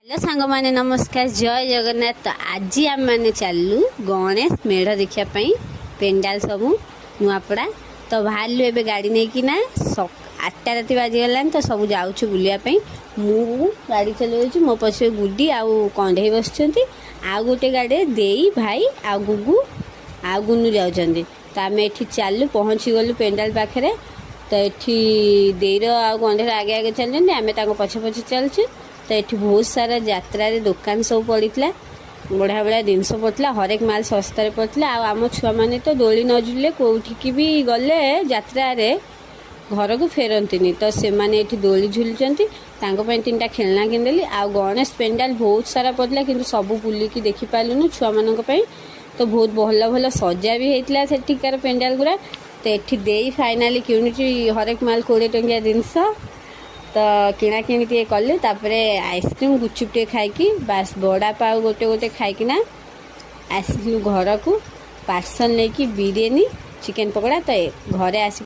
Hello सांग माने नमस्कार जय जगन्नाथ। तो आज आम मैंने चलू गणेश मेढ़ देखापी पेंडाल सब नुआपड़ा। तो बाहर एवं गाड़ी नहीं कि ना 8टा राति बाजीगला तो सब जाऊँ बुलायापी। मु गाड़ी चलाऊँ मो पछे गुड्डी आउ कंधे बस आउ गोटे गाड़ी देई भाई आ गुगु आ गुनु जाऊँ। तो आम ये चलू पहुँची गलु पेंडाल पाखे। तो ये देर आ कंधे आगे आगे चलते आम पछे पछे चलचु। तो ये बहुत सारा यात्रा दुकान सब पड़ा बढ़िया बढ़िया जिनस पड़ता हरेक माल सस्तार पड़ता। आम छुआ मैंने तो दोली न झुले कौटिकी भी गले यात्रा घर को फेरती तो से मैंने दोली झुलुंट 3टा खेलना किनदेली। आ गणेश पेंडाल बहुत सारा पड़ता कि सब बुलिकी देखिपारूँ छुआ मान। तो बहुत भल भल सजा भी होता सेठिकार पेंडाल गुरा। तो ये दे फाइनाली किणुची हरेक माल 20 टंकिया जिनस। तो किणाकिणी टे कले आइसक्रीम गुपचुप टे खाई बास बड़ा पाव गोटे गोटे खाईकिना आसलु घर को पार्सल लेकिन बिरियानी चिकेन पकड़ा। तो घरे आस